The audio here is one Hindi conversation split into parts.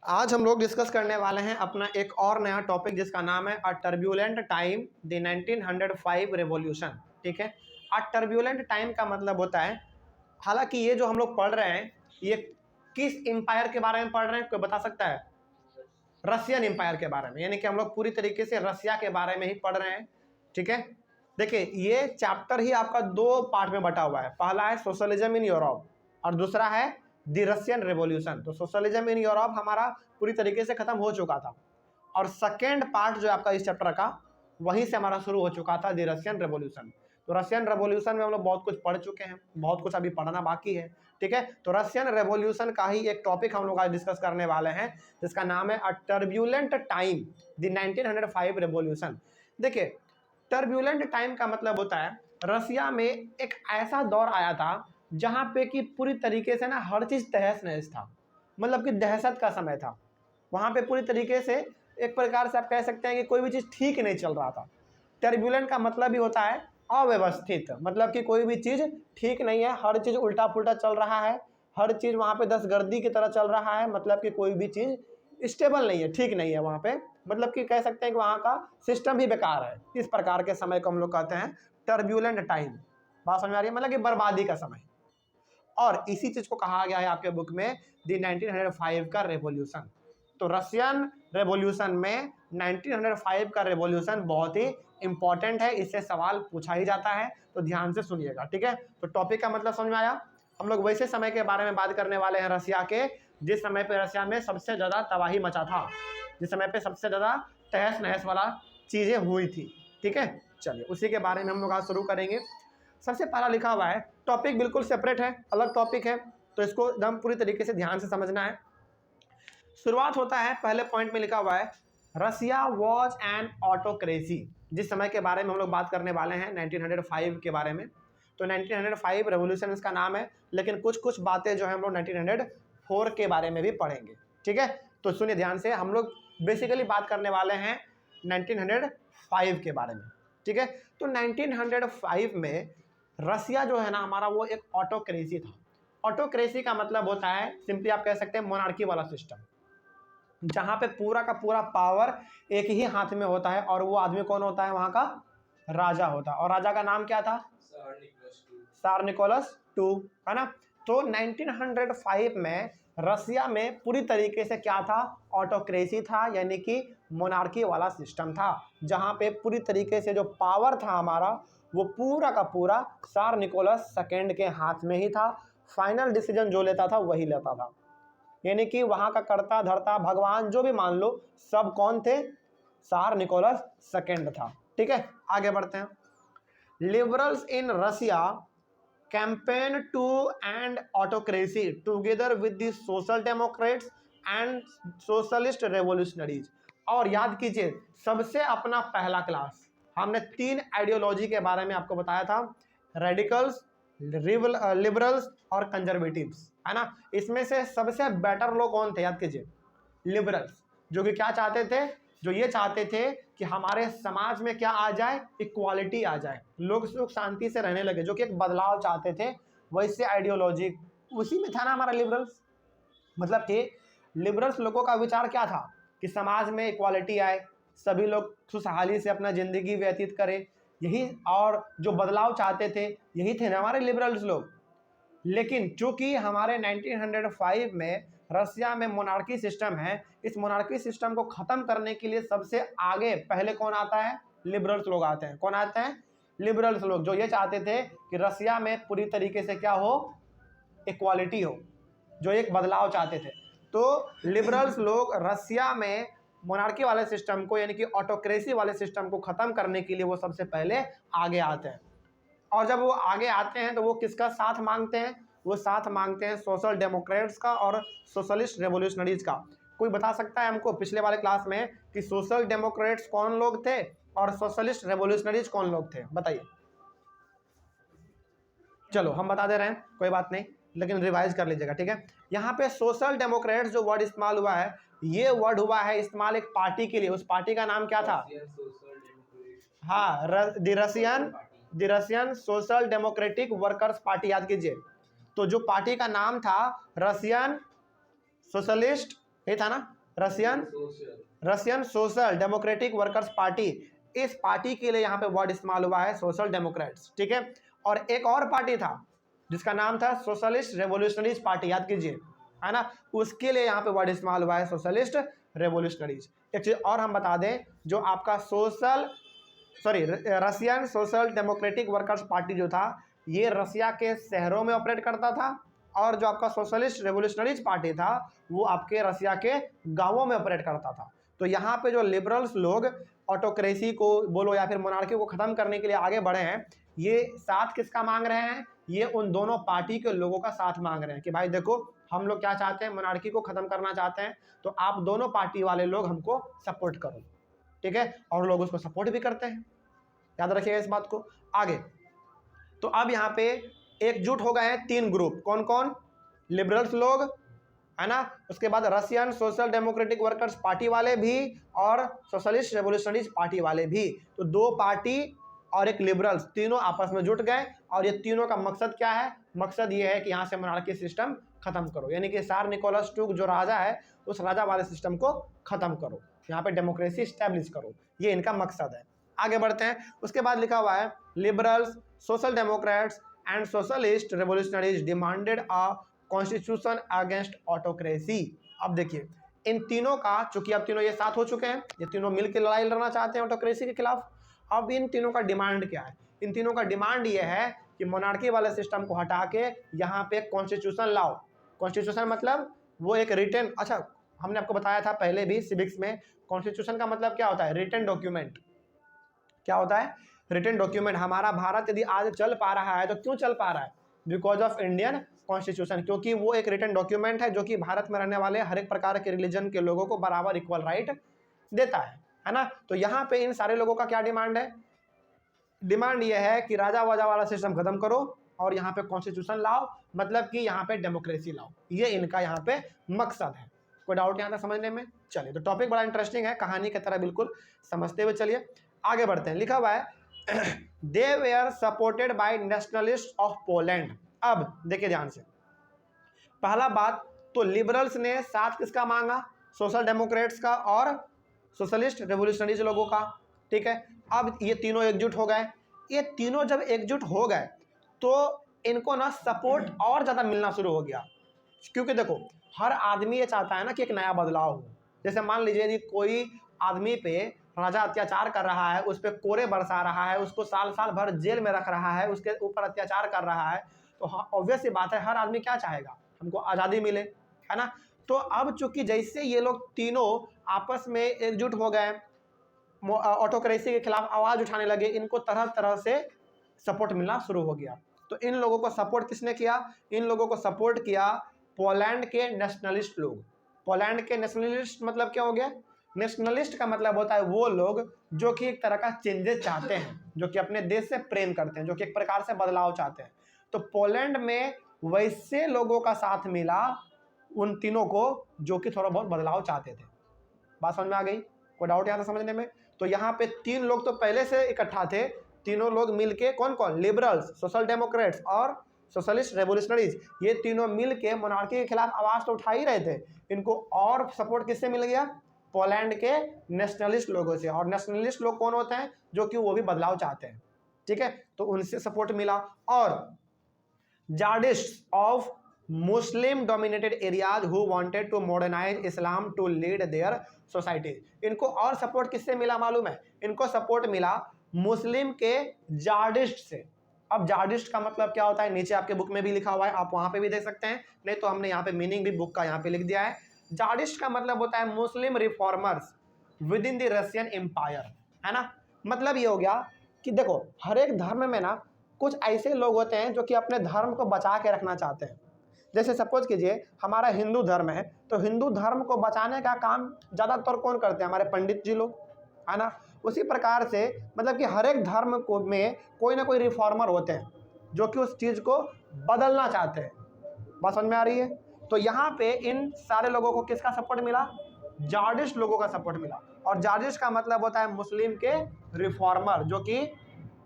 आज हम लोग डिस्कस करने वाले हैं अपना एक और नया टॉपिक जिसका नाम है अ टर्ब्यूलेंट टाइम द 1905 रेवोल्यूशन। ठीक है, अ टर्ब्यूलेंट टाइम का मतलब होता है, हालांकि ये जो हम लोग पढ़ रहे हैं ये किस एम्पायर के बारे में पढ़ रहे हैं, कोई बता सकता है? रशियन एम्पायर के बारे में, यानी कि हम लोग पूरी तरीके से रसिया के बारे में ही पढ़ रहे हैं। ठीक है, देखिए ये चैप्टर ही आपका दो पार्ट में बटा हुआ है। पहला है सोशलिज्म इन यूरोप और दूसरा है द रशियन रेवोल्यूशन। तो सोशलिज्म इन यूरोप हमारा पूरी तरीके से खत्म हो चुका था और सेकेंड पार्ट जो आपका इस चैप्टर का वहीं से हमारा शुरू हो चुका था, द रशियन रेवोल्यूशन। तो रशियन रेवोल्यूशन में हम लोग बहुत कुछ पढ़ चुके हैं, बहुत कुछ अभी पढ़ना बाकी है। ठीक है, तो रशियन रेवोल्यूशन का ही एक टॉपिक हम लोग आज डिस्कस करने वाले हैं जिसका नाम है अ टर्ब्यूलेंट टाइम द 1905 रेवोल्यूशन। देखिए, टर्ब्यूलेंट टाइम का मतलब होता है रसिया में एक ऐसा दौर आया था जहां पे कि पूरी तरीके से ना हर चीज तहस नहस था, मतलब कि दहशत का समय था। वहां पे पूरी तरीके से एक प्रकार से आप कह सकते हैं कि कोई भी चीज ठीक नहीं चल रहा था। टर्ब्यूलेंट का मतलब भी होता है अव्यवस्थित, मतलब कि कोई भी चीज ठीक नहीं है, हर चीज उल्टा पुल्टा चल रहा है, हर चीज वहां पे दस्तगर्दी की तरह चल रहा है, मतलब कि कोई भी चीज स्टेबल नहीं है, ठीक नहीं है वहां पे, मतलब कि कह सकते हैं कि वहां का सिस्टम ही बेकार है। इस प्रकार के समय को हम लोग कहते हैं टर्ब्यूलेंट टाइम। बात समझ में आ रही है? मतलब कि बर्बादी का समय। और इसी चीज को कहा गया है आपके बुक में द 1905 का रेवोल्यूशन। तो रशियन रेवोल्यूशन में 1905 का रेवोल्यूशन बहुत ही इंपॉर्टेंट है, इससे सवाल पूछा ही जाता है, तो ध्यान से सुनिएगा। ठीक है, तो टॉपिक का मतलब समझ में आया। हम लोग वैसे समय के बारे में बात करने वाले हैं रसिया के, जिस समय पे रसिया में सबसे ज्यादा तबाही मचा था, जिस समय पे सबसे ज्यादा तहस नहस वाला चीजें हुई थी। ठीक है, चलिए उसी के बारे में हम लोग आज शुरू करेंगे। सबसे पहला लिखा हुआ है, टॉपिक बिल्कुल सेपरेट है, अलग टॉपिक है, तो इसको एकदम पूरी तरीके से ध्यान से समझना है। शुरुआत होता है, पहले पॉइंट में लिखा हुआ है रसिया वॉज एन ऑटोक्रेसी। जिस समय के बारे में हम लोग बात करने वाले हैं 1905 के बारे में, तो 1905 रेवोल्यूशन इसका नाम है, लेकिन कुछ कुछ बातें जो है हम लोग 1904 के बारे में भी पढ़ेंगे। ठीक है, तो सुनिए ध्यान से, हम लोग बेसिकली बात करने वाले हैं 1905 के बारे में। ठीक है, तो 1905 में रसिया जो है ना हमारा, वो एक ऑटोक्रेसी था। ऑटोक्रेसी का मतलब होता है, सिंपली आप कह सकते हैं मोनार्की वाला सिस्टम, जहां पे पूरा का पूरा पावर एक ही हाथ में होता है और वो आदमी कौन होता है? वहां का राजा होता है। और राजा का नाम क्या था? सार निकोलस टू, है ना। तो 1905 में रसिया में पूरी तरीके से क्या था? ऑटोक्रेसी था, यानी कि मोनार्की वाला सिस्टम था, जहां पे पूरी तरीके से जो पावर था हमारा, वो पूरा का पूरा सार निकोलस सेकेंड के हाथ में ही था। फाइनल डिसीजन जो लेता था वही लेता था, यानी कि वहां का कर्ता धर्ता भगवान जो भी मान लो, सब कौन थे? सार निकोलस सेकेंड था। ठीक है, आगे बढ़ते हैं। Liberals in Russia campaign to end autocracy together with the social democrats and socialist revolutionaries. और याद कीजिए, सबसे अपना पहला क्लास हमने तीन आइडियोलॉजी के बारे में आपको बताया था, रेडिकल्स, लिबरल्स और कंजर्वेटिव्स, है ना। इसमें से सबसे बेटर लोग कौन थे? याद कीजिए, लिबरल्स, जो कि क्या चाहते थे? जो ये चाहते थे कि हमारे समाज में क्या आ जाए? इक्वालिटी आ जाए, लोग सुख शांति से रहने लगे, जो कि एक बदलाव चाहते थे। वैसे आइडियोलॉजी उसी में था ना हमारा लिबरल्स। मतलब कि लिबरल्स लोगों का विचार क्या था? कि समाज में इक्वालिटी आए, सभी लोग खुशहाली से अपना जिंदगी व्यतीत करें, यही, और जो बदलाव चाहते थे यही थे ना हमारे लिबरल्स लोग। लेकिन चूंकि हमारे 1905 में रसिया में मोनार्की सिस्टम है, इस मोनार्की सिस्टम को खत्म करने के लिए सबसे आगे पहले कौन आता है? लिबरल्स लोग आते हैं। कौन आते हैं? लिबरल्स लोग, जो ये चाहते थे कि रसिया में पूरी तरीके से क्या हो? इक्वालिटी हो, जो एक बदलाव चाहते थे। तो लिबरल्स लोग रसिया में मोनार्की वाले सिस्टम को, यानी कि ऑटोक्रेसी वाले सिस्टम को खत्म करने के लिए वो सबसे पहले आगे आते हैं। और जब वो आगे आते हैं तो वो किसका साथ मांगते हैं? वो साथ मांगते हैं सोशल डेमोक्रेट्स का और सोशलिस्ट रेवोल्यूशनरीज का। कोई बता सकता है हमको पिछले वाले क्लास में कि सोशल डेमोक्रेट्स कौन लोग थे और सोशलिस्ट रेवोल्यूशनरीज कौन लोग थे? बताइए। चलो हम बता दे रहे हैं, कोई बात नहीं, लेकिन रिवाइज कर लीजिएगा। ठीक है, यहाँ पे सोशल डेमोक्रेट्स जो वर्ड इस्तेमाल हुआ है, ये वर्ड हुआ है इस्तेमाल एक पार्टी के लिए। उस पार्टी का नाम क्या था? हाँ, the Russian social democratic workers party, याद कीजिए। तो जो पार्टी का नाम था रसियन सोशलिस्ट, ये था ना, Russian social democratic workers party, इस पार्टी के लिए यहाँ पे वर्ड इस्तेमाल हुआ है सोशल डेमोक्रेट्स, ठीक है। और एक और पार्टी था जिसका नाम था सोशलिस्ट रेवोल्यूशनरीज पार्टी, याद कीजिए, है ना, उसके लिए यहाँ पे वर्ड इस्तेमाल हुआ है सोशलिस्ट रेवोल्यूशनरीज। एक चीज और हम बता दें, जो आपका Russian social democratic workers party जो था, ये रसिया के शहरों में ऑपरेट करता था, और जो आपका सोशलिस्ट रेवोल्यूशनरीज पार्टी था वो आपके रसिया के गांवों में ऑपरेट करता था। तो यहाँ पे जो लिबरल्स लोग ऑटोक्रेसी को बोलो या फिर मोनार्की को खत्म करने के लिए आगे बढ़े हैं, ये साथ किसका मांग रहे हैं? ये उन दोनों पार्टी के लोगों का साथ मांग रहे हैं कि भाई देखो, हम लोग क्या चाहते हैं, मोनार्की को खत्म करना चाहते हैं, तो आप दोनों पार्टी वाले लोग हमको सपोर्ट करो, ठीक है। और लोग उसको सपोर्ट भी करते हैं, याद रखिएगा इस बात को। आगे तो अब यहाँ पे एकजुट हो गए हैं तीन ग्रुप, कौन कौन? लिबरल्स लोग, है ना, उसके बाद Russian social democratic workers party वाले भी, और सोशलिस्ट रेवोल्यूशनरीज पार्टी वाले भी। तो दो पार्टी और एक लिबरल्स, तीनों आपस में जुट गए, और ये तीनों का मकसद क्या है? मकसद ये है कि यहाँ से मोनार्की सिस्टम खत्म करो, यानी कि सार निकोलस टू जो राजा है उस राजा वाले सिस्टम को खत्म करो, यहाँ पे डेमोक्रेसी स्टैब्लिश करो, ये इनका मकसद है। आगे बढ़ते हैं, उसके बाद लिखा हुआ है liberals, social democrats and socialist revolutionaries demanded a constitution against autocracy. अब देखिए इन तीनों का, चूंकि अब तीनों ये साथ हो चुके हैं, ये तीनों मिलकर लड़ाई लड़ना चाहते हैं ऑटोक्रेसी के खिलाफ। अब इन तीनों का डिमांड क्या है? इन तीनों का डिमांड ये है कि मोनार्की वाले सिस्टम को हटा के यहाँ पे कॉन्स्टिट्यूशन लाओ। कॉन्स्टिट्यूशन मतलब वो एक रिटन, अच्छा हमने आपको बताया था पहले भी सिविक्स में, कॉन्स्टिट्यूशन का मतलब क्या होता है? Written document. क्या होता है? Written document. हमारा भारत यदि आज चल पा रहा है तो क्यों चल पा रहा है? बिकॉज ऑफ इंडियन कॉन्स्टिट्यूशन, क्योंकि वो एक रिटन डॉक्यूमेंट है जो कि भारत में रहने वाले हर एक प्रकार के रिलीजन के लोगों को बराबर इक्वल राइट देता है ना। तो यहाँ पे इन सारे लोगों का क्या डिमांड है? डिमांड ये है कि राजा वाजा वाला सिस्टम खत्म करो और यहाँ पे कॉन्स्टिट्यूशन लाओ, मतलब कि यहाँ पे डेमोक्रेसी लाओ, ये इनका यहाँ पे मकसद है। कोई डाउट यहाँ तक समझने में? चलिए, तो टॉपिक बड़ा इंटरेस्टिंग है, कहानी की तरह बिल्कुल समझते हुए चलिए आगे बढ़ते हैं। लिखा हुआ है they were supported by nationalist of Poland. अब देखिए ध्यान से, पहला बात तो लिबरल्स ने साथ किसका मांगा? सोशल डेमोक्रेट्स का और सोशलिस्ट रेवोल्यूशनरीज लोगों का, ठीक है। अब ये तीनों एकजुट हो गए, ये तीनों जब एकजुट हो गए तो इनको ना सपोर्ट और ज़्यादा मिलना शुरू हो गया, क्योंकि देखो हर आदमी ये चाहता है ना कि एक नया बदलाव हो। जैसे मान लीजिए यदि कोई आदमी पे राजा अत्याचार कर रहा है, उस पर कोरे बरसा रहा है, उसको साल साल भर जेल में रख रहा है, उसके ऊपर अत्याचार कर रहा है, तो ऑब्वियस सी बात है हर आदमी क्या चाहेगा? हमको आज़ादी मिले, है ना। तो अब चूंकि जैसे ये लोग तीनों आपस में एकजुट हो गए, ऑटोक्रेसी के खिलाफ आवाज़ उठाने लगे, इनको तरह तरह से सपोर्ट मिलना शुरू हो गया। तो इन लोगों को सपोर्ट किसने किया? इन लोगों को सपोर्ट किया पोलैंड के नेशनलिस्ट लोग। पोलैंड के नेशनलिस्ट मतलब क्या हो गया? नेशनलिस्ट का मतलब होता है वो लोग जो कि एक तरह का चेंजेस चाहते हैं, जो कि अपने देश से प्रेम करते हैं, जो कि एक प्रकार से बदलाव चाहते हैं। तो पोलैंड में वैसे लोगों का साथ मिला उन तीनों को जो कि थोड़ा बहुत बदलाव चाहते थे। बात समझ में आ गई? कोई डाउट यहाँ से समझने में? तो यहाँ पे तीन लोग तो पहले से इकट्ठा थे, तीनों लोग मिलके, कौन कौन? लिबरल्स, सोशल डेमोक्रेट्स और सोशलिस्ट रेवोल्यूशनरीज, ये तीनों मिलके मोनार्की के खिलाफ आवाज तो उठा ही रहे थे। इनको और सपोर्ट किससे मिल गया? पोलैंड के नेशनलिस्ट लोगों से। और नेशनलिस्ट लोग कौन होते हैं? जो कि वो भी बदलाव चाहते हैं, ठीक है, तो उनसे सपोर्ट मिला। और Jadidist of Muslim dominated areas who wanted to modernise Islam to lead their society, इनको और सपोर्ट किससे मिला मालूम है? इनको सपोर्ट मिला मुस्लिम के जार्डिस्ट से। अब जार्डिस्ट का मतलब क्या होता है? नीचे आपके बुक में भी लिखा हुआ है, आप वहां पे भी देख सकते हैं, नहीं तो हमने यहाँ पे मीनिंग भी बुक का यहाँ पे लिख दिया है। जार्डिस्ट का मतलब होता है Muslim reformers within the Russian empire, है ना। मतलब ये हो गया कि देखो हर एक धर्म में ना कुछ ऐसे लोग होते हैं जो कि अपने धर्म को बचा के रखना चाहते हैं। जैसे सपोज कीजिए हमारा हिंदू धर्म है, तो हिंदू धर्म को बचाने का काम ज़्यादातर कौन करते हैं? हमारे पंडित जी लोग, है ना। उसी प्रकार से मतलब कि हर एक धर्म को में कोई ना कोई रिफॉर्मर होते हैं जो कि उस चीज़ को बदलना चाहते हैं। बात समझ में आ रही है? तो यहाँ पे इन सारे लोगों को किसका सपोर्ट मिला? जार्डिस्ट लोगों का सपोर्ट मिला। और जार्डिस्ट का मतलब होता है मुस्लिम के रिफॉर्मर, जो कि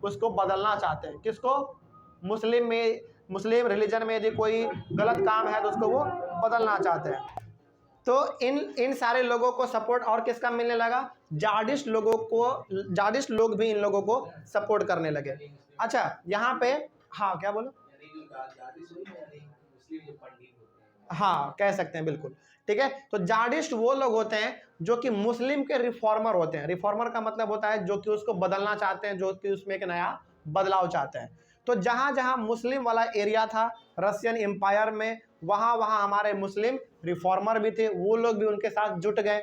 उसको बदलना चाहते हैं। किसको? मुस्लिम रिलीजन में यदि कोई गलत काम है तो उसको वो बदलना चाहते हैं। तो इन सारे लोगों को सपोर्ट और किसका मिलने लगा, जाडिस्ट लोगों को, जाडिस्ट लोग भी इन लोगों को सपोर्ट करने लगे। अच्छा यहाँ पे, हाँ क्या बोलो, हाँ कह सकते हैं बिल्कुल, ठीक है। तो जाडिस्ट वो लोग होते हैं जो कि मुस्लिम के रिफॉर्मर होते हैं। रिफॉर्मर का मतलब होता है जो कि उसको बदलना चाहते हैं, जो कि उसमें एक नया बदलाव चाहते हैं। तो जहां जहां मुस्लिम वाला एरिया था रशियन एम्पायर में, वहां वहां हमारे मुस्लिम रिफॉर्मर भी थे, वो लोग भी उनके साथ जुट गए।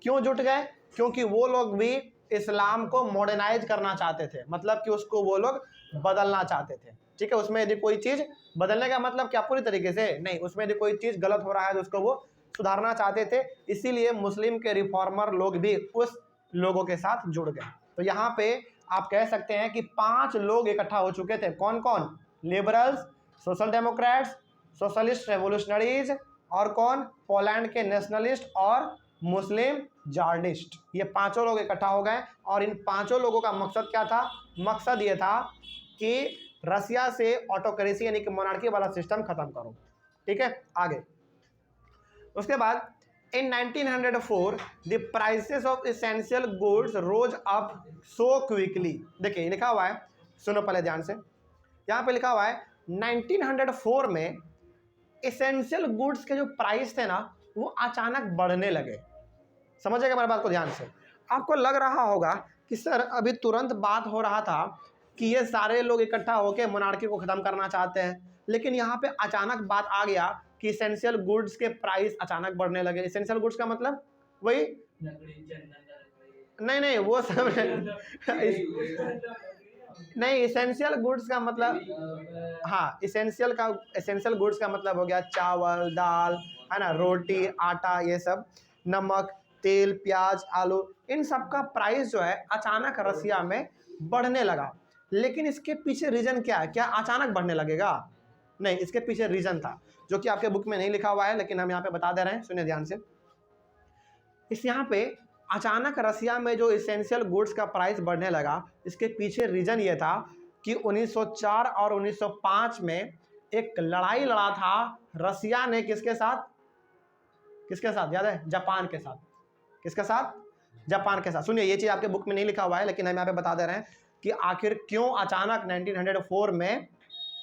क्यों जुट गए, क्योंकि वो लोग भी इस्लाम को मॉडर्नाइज करना चाहते थे, मतलब कि उसको वो लोग बदलना चाहते थे, ठीक है। उसमें यदि कोई चीज, बदलने का मतलब क्या पूरी तरीके से नहीं, उसमें यदि कोई चीज गलत हो रहा है तो उसको वो सुधारना चाहते थे। इसीलिए मुस्लिम के रिफॉर्मर लोग भी उस लोगों के साथ जुड़ गए। तो यहाँ पे आप कह सकते हैं कि 5 लोग इकट्ठा हो चुके थे। कौन कौन, liberals, social Democrats, socialist revolutionaries, और कौन, पोलैंड के नेशनलिस्ट और मुस्लिम जार्डिस्ट। ये 5 लोग इकट्ठा हो गए और इन 5 लोगों का मकसद क्या था, मकसद ये था कि रसिया से ऑटोक्रेसी यानी कि मोनार्की वाला सिस्टम खत्म करो, ठीक है। आगे उसके बाद in 1904 the prices of essential goods rose up so quickly. देखिए लिखा हुआ है, सुनो पहले ध्यान से, यहाँ पे लिखा हुआ है 1904 में एसेंशियल गुड्स के जो प्राइस थे ना वो अचानक बढ़ने लगे। समझिएगा मेरी बात को ध्यान से। आपको लग रहा होगा कि सर अभी तुरंत बात हो रहा था कि ये सारे लोग इकट्ठा होकर मोनार्की को खत्म करना चाहते हैं, लेकिन यहाँ पे अचानक बात आ गया कि एसेंशियल गुड्स के प्राइस अचानक बढ़ने लगे। एसेंशियल गुड्स का मतलब वही, नहीं वो सब नहीं, एसेंशियल गुड्स का मतलब, हाँ एसेंशियल गुड्स का मतलब हो गया चावल, दाल, है ना, रोटी, आटा, ये सब, नमक, तेल, प्याज, आलू, इन सब का प्राइस जो है अचानक रसिया में बढ़ने लगा। लेकिन इसके पीछे रीजन क्या है, क्या अचानक बढ़ने लगेगा, नहीं, इसके पीछे रीजन था जो कि आपके बुक में नहीं लिखा हुआ है, लेकिन हम यहाँ पे बता दे रहे हैं, सुनिए ध्यान से। इस यहाँ पे अचानक रसिया में जो एसेंशियल गुड्स का प्राइस बढ़ने लगा, इसके पीछे रीजन ये था कि 1904 और 1905 में एक लड़ाई लड़ा था रसिया ने, किसके साथ, किसके साथ याद है, जापान के साथ। किसके साथ, जापान के साथ। सुनिए ये चीज आपके बुक में नहीं लिखा हुआ है, लेकिन हम यहाँ पे बता दे रहे हैं कि आखिर क्यों अचानक 1904 में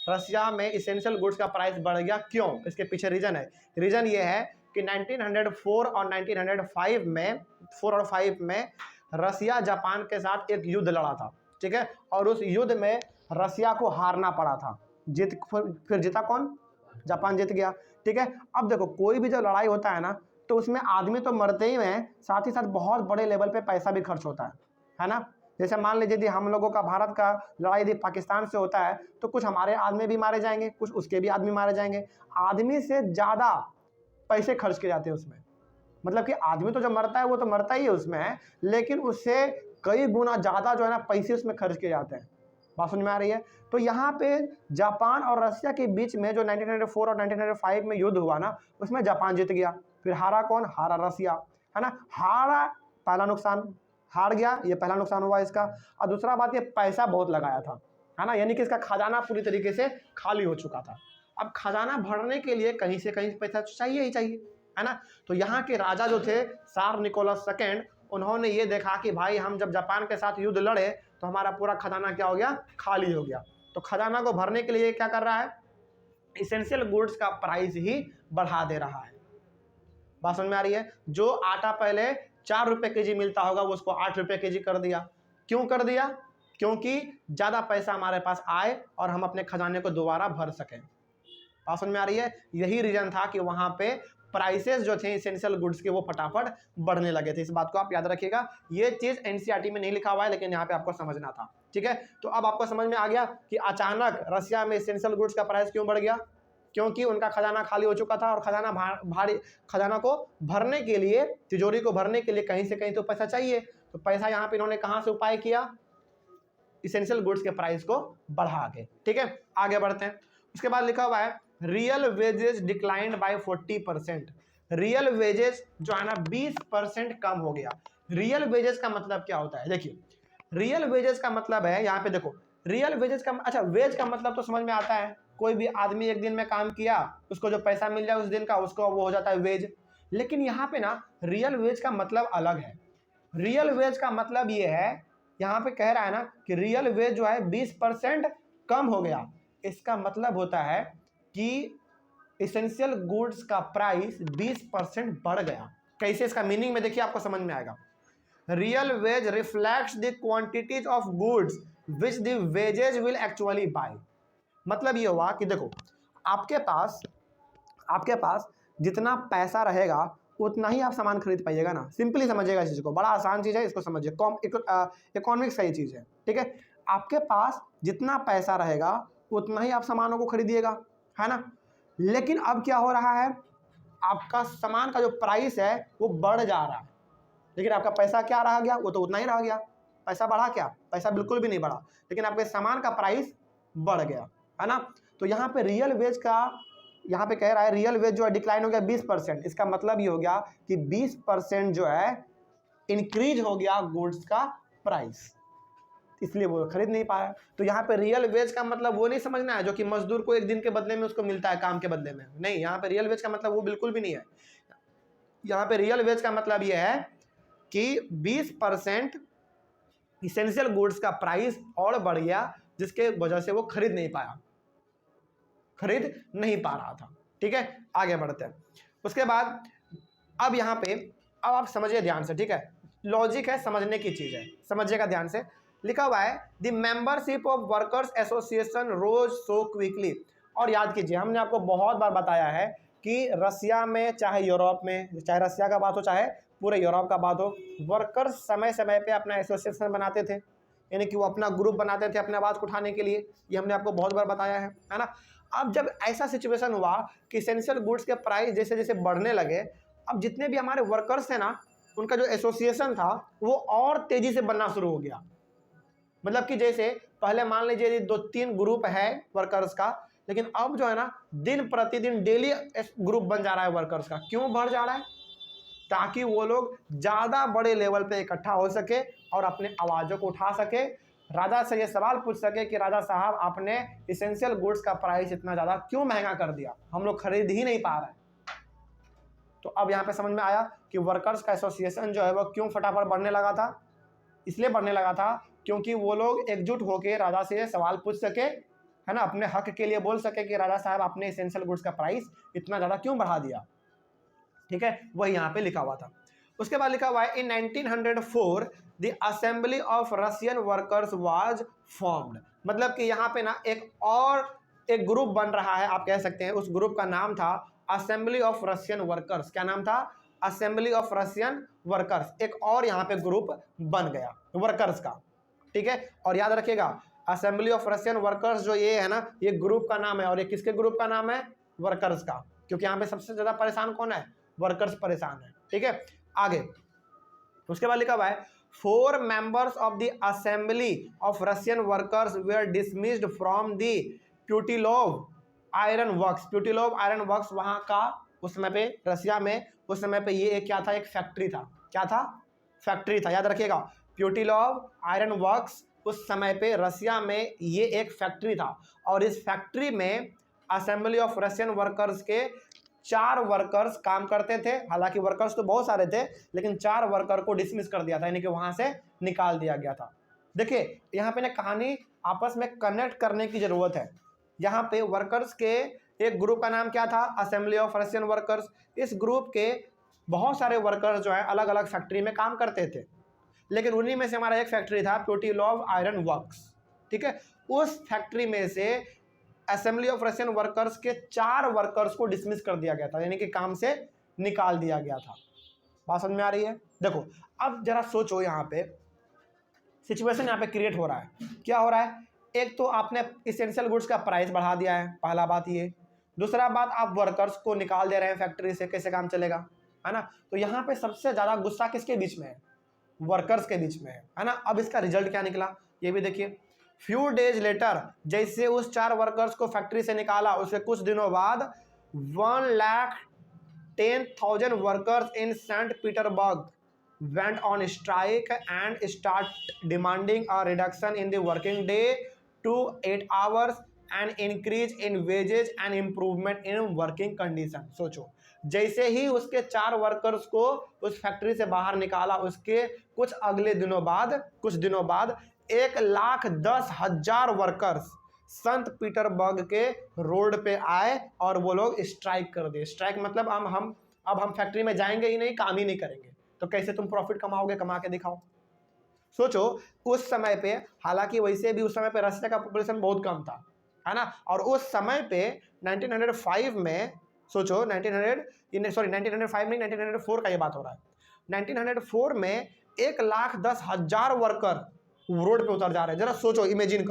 रसिया में एसेंशियल गुड्स का प्राइस बढ़ गया, क्यों, इसके पीछे रीजन है। रीजन ये है कि 1904 और 1905 में 4 और 5 में रसिया जापान के साथ एक युद्ध लड़ा था, ठीक है, और उस युद्ध में रसिया को हारना पड़ा था। फिर जीता कौन, जापान जीत गया, ठीक है। अब देखो कोई भी जब लड़ाई होता है ना तो उसमें आदमी तो मरते ही हैं, साथ ही साथ बहुत बड़े लेवल पे पैसा भी खर्च होता है ना। जैसे मान लीजिए यदि हम लोगों का भारत का लड़ाई यदि पाकिस्तान से होता है तो कुछ हमारे आदमी भी मारे जाएंगे, कुछ उसके भी आदमी मारे जाएंगे, आदमी से ज़्यादा पैसे खर्च किए जाते हैं उसमें। मतलब कि आदमी तो जब मरता है वो तो मरता ही है उसमें, लेकिन उससे कई गुना ज़्यादा जो है ना पैसे उसमें खर्च किए जाते हैं। बात समझ में आ रही है। तो यहाँ पे जापान और रसिया के बीच में जो 1904 और 1905 में युद्ध हुआ ना, उसमें जापान जीत गया। फिर हारा कौन, हारा रसिया, है ना। हारा, पहला नुकसान, हार गया, ये पहला नुकसान हुआ इसका। और दूसरा बात, ये पैसा बहुत लगाया था, है ना, यानी कि इसका खजाना पूरी तरीके से खाली हो चुका था। अब खजाना भरने के लिए कहीं से कहीं पैसा चाहिए ही चाहिए, है ना। तो यहाँ के राजा जो थे सार निकोलस सेकेंड, उन्होंने ये देखा कि भाई हम जब जापान के साथ युद्ध लड़े तो हमारा पूरा खजाना क्या हो गया, खाली हो गया। तो खजाना को भरने के लिए क्या कर रहा है, इसेंशियल गुड्स का प्राइस ही बढ़ा दे रहा है। बात समझ में आ रही है। जो आटा पहले 4 रुपये के जी मिलता होगा वो उसको 8 रुपये के जी कर दिया। क्यों कर दिया, क्योंकि ज़्यादा पैसा हमारे पास आए और हम अपने खजाने को दोबारा भर सकें। बात समझ में आ रही है। यही रीजन था कि वहाँ पे प्राइसेस जो थे एसेंशियल गुड्स के वो फटाफट बढ़ने लगे थे। इस बात को आप याद रखिएगा। ये चीज़ एनसीईआरटी में नहीं लिखा हुआ है, लेकिन यहाँ पे आपको समझना था, ठीक है। तो अब आपको समझ में आ गया कि अचानक रसिया में एसेंशियल गुड्स का प्राइस क्यों बढ़ गया, क्योंकि उनका खजाना खाली हो चुका था और खजाना भारी, खजाना को भरने के लिए, तिजोरी को भरने के लिए कहीं से कहीं तो पैसा चाहिए। तो पैसा यहाँ पे इन्होंने कहाँ से उपाय किया, इसेंशियल गुड्स के प्राइस को बढ़ा के, ठीक है। आगे बढ़ते हैं। उसके बाद लिखा हुआ है real wages declined bye 40%। Real wages जो है ना 20% कम हो गया। रियल वेजेस का मतलब क्या होता है, देखिए रियल वेजेस का मतलब है, यहाँ पे देखो रियल वेजेस का, अच्छा वेज का मतलब तो समझ में आता है, कोई भी आदमी एक दिन में काम किया उसको जो पैसा मिल जाए उस दिन का, उसको वो हो जाता है वेज। लेकिन यहाँ पे ना रियल वेज का मतलब अलग है। रियल वेज का मतलब ये है, यहाँ पे कह रहा है ना कि रियल वेज जो है 20% कम हो गया। इसका मतलब होता है कि एसेंशियल गुड्स का प्राइस 20% बढ़ गया। कैसे, इसका मीनिंग में देखिए आपको समझ में आएगा। Real wage reflects the quantities of goods which the wages will actually buy. मतलब ये हुआ कि देखो आपके पास जितना पैसा रहेगा उतना ही आप सामान खरीद पाइएगा ना। सिंपली समझिएगा इस चीज़ को, बड़ा आसान चीज़ है, इसको समझिए। इकोनॉमिक्स का ये चीज़ है, ठीक है। आपके पास जितना पैसा रहेगा उतना ही आप सामानों को खरीदिएगा, है ना। लेकिन अब क्या हो रहा है, आपका सामान का जो प्राइस है वो बढ़ जा रहा है, लेकिन आपका पैसा क्या रह गया, वो तो उतना ही रह गया। पैसा बढ़ा क्या? पैसा बिल्कुल भी नहीं बढ़ा, लेकिन आपके सामान का प्राइस बढ़ गया, है ना। तो यहाँ पे रियल वेज का, यहाँ पे कह रहा है रियल वेज जो है डिक्लाइन हो गया 20%। इसका मतलब ये हो गया कि 20% जो है इंक्रीज हो गया गुड्स का प्राइस, इसलिए वो खरीद नहीं पाया। तो यहाँ पे रियल वेज का मतलब वो नहीं समझना है जो कि मजदूर को एक दिन के बदले में उसको मिलता है, काम के बदले में नहीं। यहाँ पे रियल वेज का मतलब वो बिल्कुल भी नहीं है। यहाँ पे रियल वेज का मतलब ये है कि 20% इसेंशियल गुड्स का प्राइस और बढ़ गया, जिसके वजह से वो खरीद नहीं पा रहा था, ठीक है। आगे बढ़ते हैं। उसके बाद अब यहाँ पे अब आप समझिए ध्यान से, ठीक है। लॉजिक है, समझने की चीज है, समझिएगा ध्यान से। लिखा हुआ है the membership of workers association rose so quickly. और याद कीजिए, हमने आपको बहुत बार बताया है कि रसिया में, चाहे यूरोप में, चाहे रसिया का बात हो चाहे पूरे यूरोप का बात हो, वर्कर्स समय समय पे अपना एसोसिएशन बनाते थे, यानी कि वो अपना ग्रुप बनाते थे अपने आवाज़ को उठाने के लिए। ये हमने आपको बहुत बार बताया है ना। अब जब ऐसा सिचुएशन हुआ कि एसेंशियल गुड्स के प्राइस जैसे जैसे बढ़ने लगे, अब जितने भी हमारे वर्कर्स थे ना, उनका जो एसोसिएशन था वो और तेजी से बनना शुरू हो गया। मतलब कि जैसे पहले मान लीजिए 2-3 ग्रुप है वर्कर्स का, लेकिन अब जो है ना दिन प्रतिदिन डेली ग्रुप बन जा रहा है वर्कर्स का। क्यों बढ़ जा रहा है? ताकि वो लोग ज़्यादा बड़े लेवल पे इकट्ठा हो सके और अपने आवाज़ों को उठा सके, राजा से ये सवाल पूछ सके कि राजा साहब, आपने इसेंशियल गुड्स का प्राइस इतना ज़्यादा क्यों महंगा कर दिया, हम लोग खरीद ही नहीं पा रहे। तो अब यहाँ पे समझ में आया कि वर्कर्स का एसोसिएशन जो है वो क्यों फटाफट बढ़ने लगा था। इसलिए बढ़ने लगा था क्योंकि वो लोग एकजुट होकर राजा से सवाल पूछ सके, है ना, अपने हक के लिए बोल सके कि राजा साहब, आपने इसेंशियल गुड्स का प्राइस इतना ज़्यादा क्यों बढ़ा दिया, ठीक है। वही यहाँ पे लिखा हुआ था। उसके बाद लिखा हुआ है इन 1904 the assembly of Russian workers was formed. मतलब कि यहाँ पे ना एक ग्रुप बन रहा है, आप कह सकते हैं। उस ग्रुप का नाम था असेंबली ऑफ रशियन वर्कर्स। क्या नाम था? Assembly of Russian workers. एक और यहाँ पे ग्रुप बन गया वर्कर्स का, ठीक है। और याद रखिएगा, असेंबली ऑफ रशियन वर्कर्स जो ये है ना, ये ग्रुप का नाम है। और ये किसके ग्रुप का नाम है? वर्कर्स का। क्योंकि यहाँ पे सबसे ज्यादा परेशान कौन है? वर्कर्स परेशान है, ठीक है। आगे उसके बाद लिखा हुआ है 4 members of the assembly of Russian workers were dismissed from the Putilov iron works। Putilov iron works वहां का उस समय पे रसिया में, उस समय पे ये क्या था? एक फैक्ट्री था। क्या था? फैक्ट्री था, याद रखिएगा। प्यूटिलोव आयरन वर्क्स उस समय पे रसिया में ये एक फैक्ट्री था। और इस फैक्ट्री में असेंबली ऑफ रशियन वर्कर्स के 4 वर्कर्स काम करते थे। हालांकि वर्कर्स तो बहुत सारे थे, लेकिन 4 वर्कर को डिसमिस कर दिया था, यानी कि वहां से निकाल दिया गया था। देखिए यहाँ पे ना कहानी आपस में कनेक्ट करने की जरूरत है। यहाँ पे वर्कर्स के एक ग्रुप का नाम क्या था? Assembly of Russian workers. इस ग्रुप के बहुत सारे वर्कर्स जो है अलग अलग फैक्ट्री में काम करते थे, लेकिन उन्हीं में से हमारा एक फैक्ट्री था प्यूटिलोव आयरन वर्क्स, ठीक है। उस फैक्ट्री में से असेंबली ऑफ रशियन वर्कर्स के 4 वर्कर्स को डिसमिस कर दिया गया था, यानी कि काम से निकाल दिया गया था। बात समझ में आ रही है? देखो अब जरा सोचो, यहाँ पे सिचुएशन यहाँ पे क्रिएट हो रहा है। क्या हो रहा है? एक तो आपने इसेंशियल गुड्स का प्राइस बढ़ा दिया है, पहला बात ये। दूसरा बात, आप वर्कर्स को निकाल दे रहे हैं फैक्ट्री से, कैसे काम चलेगा, है ना। तो यहाँ पे सबसे ज्यादा गुस्सा किसके बीच में है? वर्कर्स के बीच में है ना। अब इसका रिजल्ट क्या निकला ये भी देखिए। फ्यू डेज लेटर, जैसे उस 4 वर्कर्स को फैक्ट्री से निकाला, उसके कुछ दिनों बाद 1,10,000 workers in Saint Petersburg went on strike and start demanding a reduction in the working day to 8 hours and increase in wages and improvement in working condition। सोचो, जैसे ही उसके 4 वर्कर्स को उस फैक्ट्री से बाहर निकाला, उसके कुछ दिनों बाद 1,10,000 वर्कर्स संत पीटरबर्ग के रोड पे आए और वो लोग स्ट्राइक कर दिए। स्ट्राइक मतलब अब हम फैक्ट्री में जाएंगे ही नहीं, काम ही नहीं करेंगे। तो कैसे तुम प्रॉफिट कमाओगे, कमा के दिखाओ। सोचो उस समय पे, हालांकि वैसे भी उस समय पे रशिया का पॉपुलेशन बहुत कम था, है ना, और उस समय पे 1905 में सोचो 1905 नहीं 1904 का ये बात हो रहा है। 1904 में 1,10,000 वर्कर रोड पे उतर जा रहे हैं। जरा सोचो, इमेजिन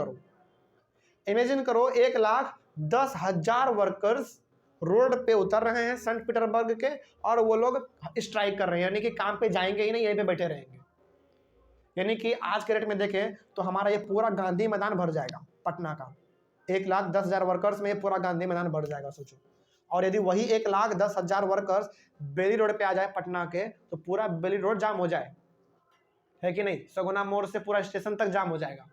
करो 1,10,000 वर्कर्स रोड पे उतर रहे हैं संत पीटरबर्ग के, और वो लोग स्ट्राइक कर रहे हैं, यानी कि काम पे जाएंगे ही नहीं, यहीं पे बैठे रहेंगे। यानी कि आज के रेट में देखें तो हमारा ये पूरा गांधी मैदान भर जाएगा पटना का। 1,10,000 वर्कर्स में ये पूरा गांधी मैदान भर जाएगा, सोचो। और यदि वही 1,10,000 वर्कर्स बेली रोड पे आ जाए पटना के, तो पूरा बेली रोड जाम हो जाए, है कि नहीं? सगुना मोड़ से पूरा स्टेशन तक जाम हो जाएगा।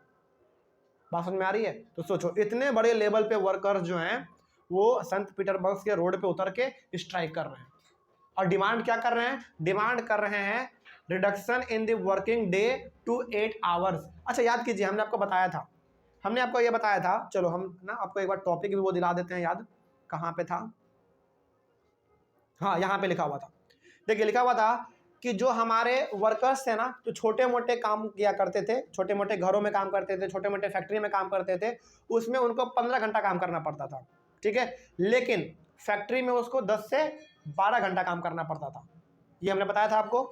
बात समझ में आ रही है? तो सोचो इतने बड़े लेवल पे वर्कर्स जो हैं वो संत पीटरबर्ग के रोड पे उतर के स्ट्राइक कर रहे हैं। और डिमांड क्या कर रहे हैं? डिमांड कर रहे हैं reduction in the working day to 8 hours. अच्छा याद कीजिए, हमने आपको ये बताया था। चलो हम ना आपको एक बार टॉपिक भी वो दिला देते हैं याद। कहाँ पे था? हाँ, यहाँ पे लिखा हुआ था। देखिए लिखा हुआ था कि जो हमारे वर्कर्स थे ना, तो छोटे मोटे काम किया करते थे, छोटे मोटे घरों में काम करते थे, छोटे मोटे फैक्ट्री में काम करते थे, उसमें उनको 15 घंटा काम करना पड़ता था, ठीक है। लेकिन फैक्ट्री में उसको 10 से 12 घंटा काम करना पड़ता था। ये हमने बताया था आपको,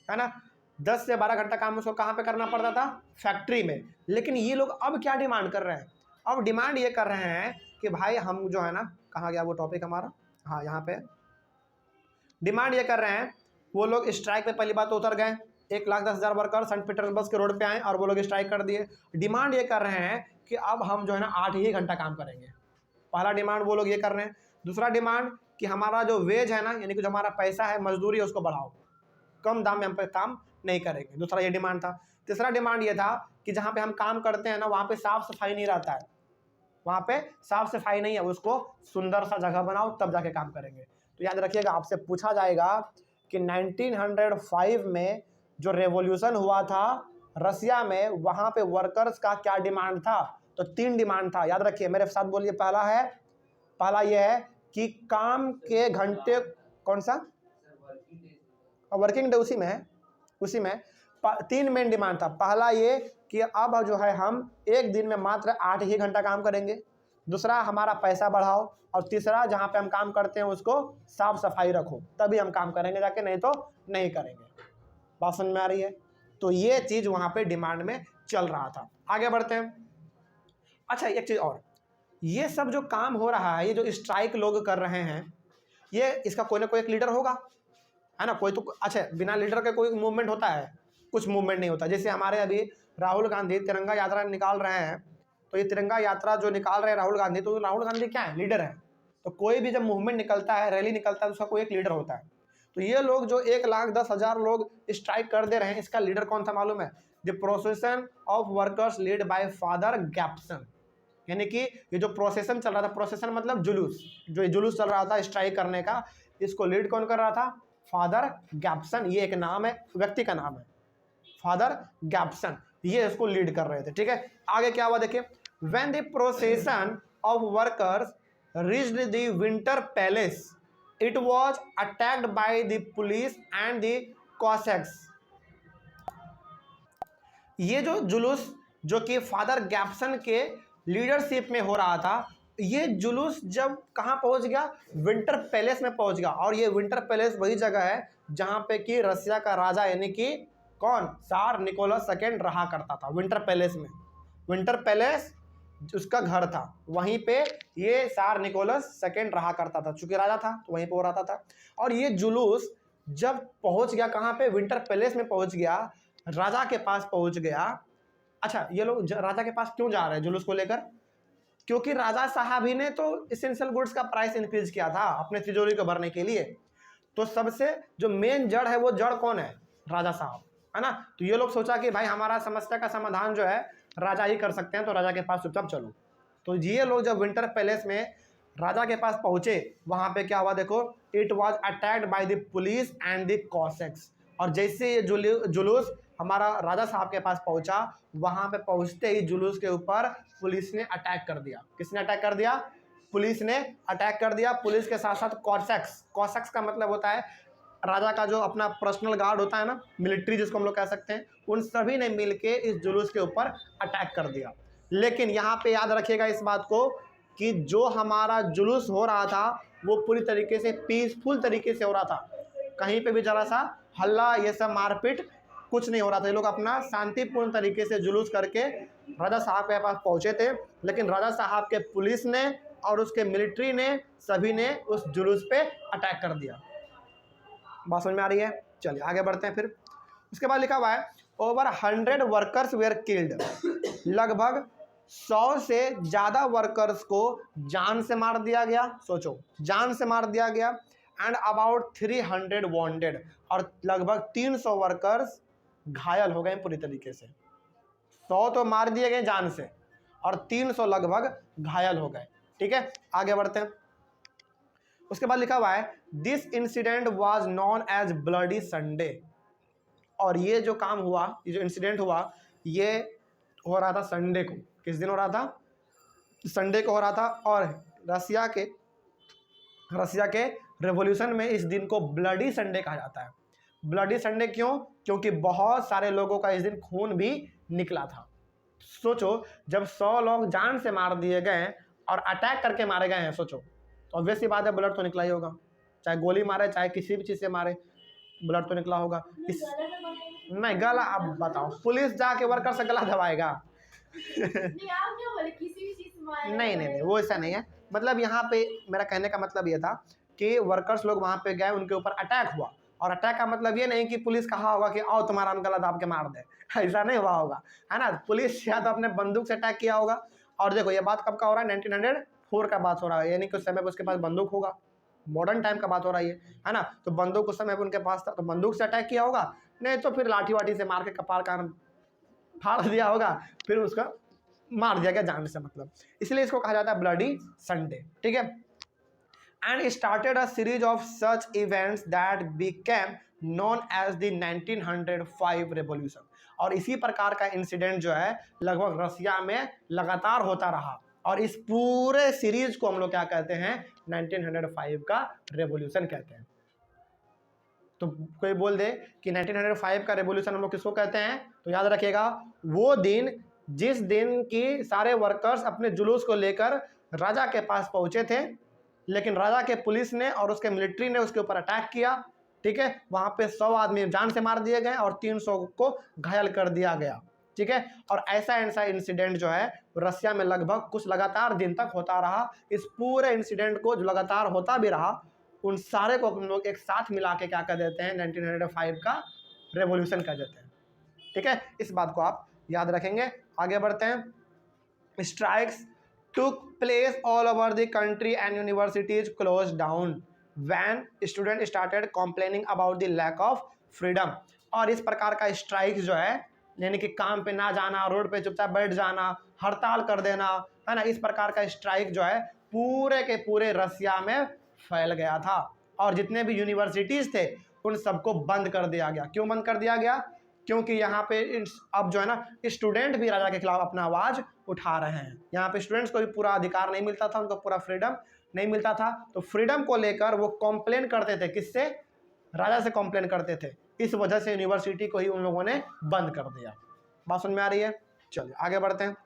है ना। 10 से 12 घंटा काम उसको कहाँ पे करना पड़ता था? फैक्ट्री में। लेकिन ये लोग अब क्या डिमांड कर रहे हैं? अब डिमांड ये कर रहे हैं कि भाई हम जो है ना, कहाँ गया वो टॉपिक हमारा, हाँ यहाँ पे डिमांड ये कर रहे हैं, वो लोग स्ट्राइक पे पहली बात तो उतर गए। 1,10,000 वर्कर संत पीटर्सबर्ग के रोड पे आए और वो लोग स्ट्राइक कर दिए। डिमांड ये कर रहे हैं कि अब हम जो है ना 8 ही घंटा काम करेंगे। पहला डिमांड वो लोग ये कर रहे हैं। दूसरा डिमांड कि हमारा जो वेज है ना, यानी कि जो हमारा पैसा है, मजदूरी है, उसको बढ़ाओ, कम दाम में हम पे काम नहीं करेंगे। दूसरा ये डिमांड था। तीसरा डिमांड ये था कि जहाँ पे हम काम करते हैं ना, वहाँ पे साफ सफाई नहीं रहता है, वहाँ पे साफ सफाई नहीं है, उसको सुंदर सा जगह बनाओ, तब जाके काम करेंगे। तो याद रखिएगा, आपसे पूछा जाएगा कि 1905 में जो रेवोल्यूशन हुआ था रसिया में, वहाँ पे वर्कर्स का क्या डिमांड था? तो 3 डिमांड था, याद रखिए, मेरे साथ बोलिए। पहला ये है कि काम के घंटे, कौन सा? वर्किंग डे उसी में 3 मेन डिमांड था। पहला ये कि अब जो है हम एक दिन में मात्र 8 ही घंटा काम करेंगे। दूसरा हमारा पैसा बढ़ाओ, और तीसरा जहाँ पे हम काम करते हैं उसको साफ सफाई रखो, तभी हम काम करेंगे जाके, नहीं तो नहीं करेंगे। बात समझ में आ रही है? तो ये चीज़ वहाँ पे डिमांड में चल रहा था। आगे बढ़ते हैं। अच्छा एक चीज़ और, ये सब जो काम हो रहा है, ये जो स्ट्राइक लोग कर रहे हैं, ये इसका कोई ना कोई एक लीडर होगा, है ना। कोई तो, अच्छा बिना लीडर के कोई मूवमेंट होता है? कुछ मूवमेंट नहीं होता। जैसे हमारे अभी राहुल गांधी तिरंगा यात्रा निकाल रहे हैं, तो ये तिरंगा यात्रा जो निकाल रहे हैं राहुल गांधी, तो राहुल गांधी क्या है? लीडर है। तो कोई भी जब मूवमेंट निकलता है, रैली निकलता है, तो उसका कोई एक लीडर होता है। तो ये लोग जो 1,10,000 लोग स्ट्राइक कर दे रहे हैं, इसका लीडर कौन था मालूम है? The procession of workers lead by father Gapon. यानी कि ये जो प्रोसेशन चल रहा था, प्रोसेशन मतलब जुलूस, जो जुलूस चल रहा था स्ट्राइक करने का, इसको लीड कौन कर रहा था? फादर गैप्सन। ये एक नाम है, व्यक्ति का नाम है, फादर गैप्सन, ये इसको लीड कर रहे थे, ठीक है। आगे क्या हुआ देखिए। When the procession of workers reached the Winter Palace, it was attacked by the police and the Cossacks. ये जो जुलूस जो कि फादर गैप्सन के लीडरशिप में हो रहा था, ये जुलूस जब कहाँ पहुंच गया? विंटर पैलेस में पहुंच गया। और ये विंटर पैलेस वही जगह है जहाँ पे कि रसिया का राजा, यानी कि कौन? सार निकोलस सेकेंड रहा करता था, विंटर पैलेस में। विंटर पैलेस उसका घर था, वहीं पे ये सार निकोलस सेकेंड रहा करता था। चूंकि राजा था तो वहीं पे वो रहता था। और ये जुलूस जब पहुंच गया कहाँ पे? विंटर पैलेस में पहुंच गया, राजा के पास पहुंच गया। अच्छा, ये लोग राजा के पास क्यों जा रहे हैं जुलूस को लेकर? क्योंकि राजा साहब ही ने तो इसेंशियल गुड्स का प्राइस इंक्रीज किया था अपने तिजोरी को भरने के लिए। तो सबसे जो मेन जड़ है, वो जड़ कौन है? राजा साहब, है ना। तो ये लोग सोचा कि भाई हमारा समस्या का समाधान जो है राजा ही कर सकते हैं, तो राजा के पास चुपचाप चलो। तो ये लोग जब विंटर पैलेस में राजा के पास पहुंचे, वहां पे क्या हुआ देखो, it was attacked by the police and the cos x. और जैसे ये जुलूस हमारा राजा साहब के पास पहुंचा, वहां पे पहुंचते ही जुलूस के ऊपर पुलिस ने अटैक कर दिया। किसने अटैक कर दिया? पुलिस ने अटैक कर दिया। पुलिस के साथ साथ कॉसेक्स, कॉसेक्स का मतलब होता है राजा का जो अपना पर्सनल गार्ड होता है ना, मिलिट्री जिसको हम लोग कह सकते हैं, उन सभी ने मिलके इस जुलूस के ऊपर अटैक कर दिया। लेकिन यहाँ पे याद रखिएगा इस बात को कि जो हमारा जुलूस हो रहा था वो पूरी तरीके से पीसफुल तरीके से हो रहा था, कहीं पे भी जरा सा हल्ला ये सब मारपीट कुछ नहीं हो रहा था। ये लोग अपना शांतिपूर्ण तरीके से जुलूस करके राजा साहब के पास पहुंचे थे। लेकिन राजा साहब के पुलिस ने और उसके मिलिट्री ने सभी ने उस जुलूस पे अटैक कर दिया। बात समझ में आ रही है? चलिए आगे बढ़ते हैं। फिर उसके बाद लिखा हुआ है ओवर 100 वर्कर्स वेयर किल्ड, लगभग 100 से ज़्यादा वर्कर्स को जान से मार दिया गया। सोचो, जान से मार दिया गया। एंड अबाउट 300 वॉन्डेड, और लगभग 300 वर्कर्स घायल हो गए पूरी तरीके से। 100 तो मार दिए गए जान से और 300 लगभग घायल हो गए। ठीक है, आगे बढ़ते हैं। उसके बाद लिखा हुआ है this incident was known as Bloody Sunday, और ये जो काम हुआ, ये जो इंसिडेंट हुआ, ये हो रहा था संडे को। किस दिन हो रहा था? संडे को हो रहा था। और रसिया के रेवोल्यूशन में इस दिन को ब्लडी संडे कहा जाता है। ब्लडी संडे क्यों? क्योंकि बहुत सारे लोगों का इस दिन खून भी निकला था। सोचो, जब 100 लोग जान से मार दिए गए और अटैक करके मारे गए हैं, सोचो तो ऑब्वियस सी बात है ब्लड तो निकला ही होगा। चाहे गोली मारे चाहे किसी भी चीज़ से मारे, ब्लड तो निकला होगा। नहीं, गला आप बताओ, पुलिस जाके वर्कर से गला दबाएगा? नहीं, वो ऐसा नहीं है। मतलब यहाँ पे मेरा कहने का मतलब ये था कि वर्कर्स लोग वहाँ पे गए, उनके ऊपर अटैक हुआ। और अटैक का मतलब ये नहीं कि पुलिस कहा होगा कि आओ तुम्हारा हम गला दाब के मार दे, ऐसा नहीं हुआ होगा, है ना। पुलिस या तो अपने बंदूक से अटैक किया होगा। और देखो ये बात कब का हो रहा है? 1904 का बात हो रहा है, यानी कि उस समय पर उसके पास बंदूक होगा। मॉडर्न टाइम का बात हो रहा है ना। तो बंदूक उस समय पर उनके पास था, तो बंदूक से अटैक किया होगा, नहीं तो फिर लाठी वाठी से मार के कपार कान फाड़ दिया होगा, फिर उसका मार दिया गया जान से, मतलब इसलिए इसको कहा जाता है ब्लडी संडे। ठीक है, and started a series of such events that became known as the 1905 revolution. और इसी प्रकार का इंसिडेंट जो है लगभग रसिया में लगातार होता रहा, और इस पूरे सीरीज को हम लोग क्या कहते हैं? 1905 का रेवोल्यूशन कहते हैं। तो कोई बोल दे कि 1905 का रेवोल्यूशन हम लोग किसको कहते हैं, तो याद रखिएगा वो दिन जिस दिन की सारे वर्कर्स अपने जुलूस को लेकर राजा के पास पहुंचे थे, लेकिन राजा के पुलिस ने और उसके मिलिट्री ने उसके ऊपर अटैक किया। ठीक है, वहां पे 100 आदमी जान से मार दिए गए और 300 को घायल कर दिया गया। ठीक है, और ऐसा इंसिडेंट जो है रसिया में लगभग कुछ लगातार दिन तक होता रहा। इस पूरे इंसिडेंट को जो लगातार होता भी रहा, उन सारे को हम लोग एक साथ मिला के क्या कर देते हैं? 1905 का रेवोल्यूशन कर देते हैं। ठीक है, इस बात को आप याद रखेंगे। आगे बढ़ते हैं। Strikes took place all over the country and universities closed down when students started complaining about the lack of freedom। और इस प्रकार का स्ट्राइक जो है, यानी कि काम पे ना जाना, रोड पे चुपचाप बैठ जाना, हड़ताल कर देना, है ना, इस प्रकार का स्ट्राइक जो है पूरे के पूरे रसिया में फैल गया था। और जितने भी यूनिवर्सिटीज़ थे उन सबको बंद कर दिया गया। क्यों बंद कर दिया गया? क्योंकि यहाँ पे अब जो है ना स्टूडेंट भी राजा के खिलाफ अपना आवाज़ उठा रहे हैं। यहाँ पे स्टूडेंट्स को भी पूरा अधिकार नहीं मिलता था, उनको पूरा फ्रीडम नहीं मिलता था। तो फ्रीडम को लेकर वो कॉम्प्लेन करते थे। किससे? राजा से कॉम्प्लेन करते थे। इस वजह से यूनिवर्सिटी को ही उन लोगों ने बंद कर दिया। बात समझ में आ रही है? चलिए आगे बढ़ते हैं।